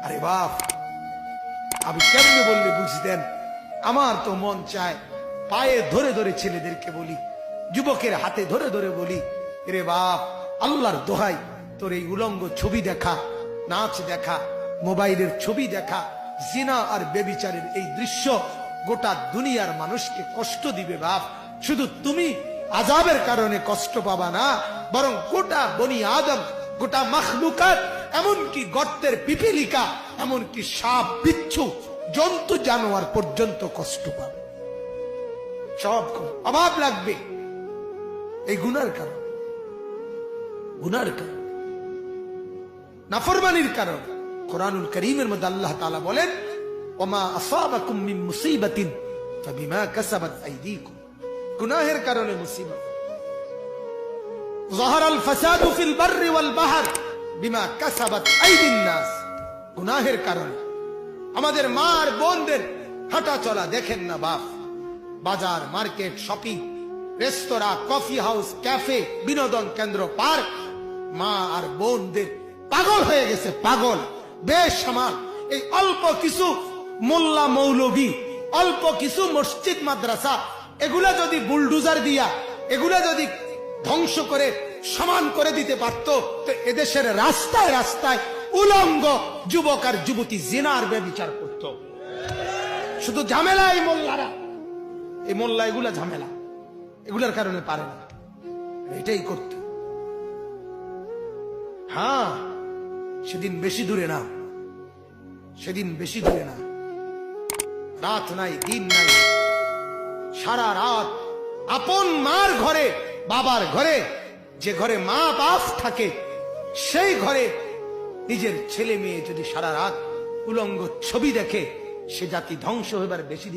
আরে বাপ, আমি কেমনে বললে বুঝতেন? আমার তো মন চায় পায়ে ধরে ধরে ছেলেদেরকে বলি, যুবকের হাতে ধরে ধরে বলি, রে বাপ, আল্লাহর দোহাই, তোর এই উলঙ্গ ছবি দেখা, নাচ দেখা, মোবাইলের ছবি দেখা, জিনা আর বেবিচারের এই দৃশ্য গোটা দুনিয়ার মানুষকে কষ্ট দিবে বাপ। শুধু তুমি আযাবের কারণে কষ্ট পাবা না, বরং গোটা বনি আদম, গোটা মাখলুকাত, এমনকি গর্তের পিপিলিকা, এমনকি সাপ বিচ্ছু জন্তু জানোয়ার পর্যন্ত কষ্ট পাবে। সব অভাব লাগবে এই গুনার কারণ, গুনার কারণ, নাফরমানির কারণ। কোরআনুল কারীমের মধ্যে আল্লাহ তাআলা বলেন, ওমা আসাবাকুম মিন মুসিবাতিন ফাবিমা কাসাবাত আইদিকুম, গুনাহের কারণে মুসিবত। যাহারাল ফাসাদু ফিল বাররি ওয়াল বাহর বিমা কাসাবাত আইদিন নাস, গুনাহের কারণে। আমাদের মা আর বোনদের হাঁটা চলা দেখেন না বাপ, বাজার, মার্কেট, শপিং, রেস্তোরাঁ, কফি হাউস, ক্যাফে, বিনোদন কেন্দ্র, পার্ক, মা আর বোনদের পাগল হয়ে গেছে, পাগল, বেসামাল। এই অল্প কিছু মোল্লা মৌলভী, অল্প কিছু মসজিদ মাদ্রাসা, এগুলা যদি বুলডুজার দিয়া, এগুলা যদি ধ্বংস করে সমান করে দিতে পারত, তো এদেশের রাস্তায় রাস্তায় উলঙ্গ যুবক আর যুবতী জিনার ব্যভিচার করত। শুধু ঝামেলা এই মোল্লারা, এই মোল্লা এগুলা ঝামেলা, এগুলার কারণে পারে না, এটাই করতে। হ্যাঁ, সেদিন বেশি দূরে না, সেদিন বেশি দূরে না, রাত নাই দিন নাই, সারা রাত আপন মার ঘরে, বাবার ঘরে, যে ঘরে মা বাপ থাকে, সেই ঘরে নিজের ছেলে মেয়ে যদি সারা রাত উলঙ্গ ছবি দেখে, সে জাতি ধ্বংস হইবার বেশি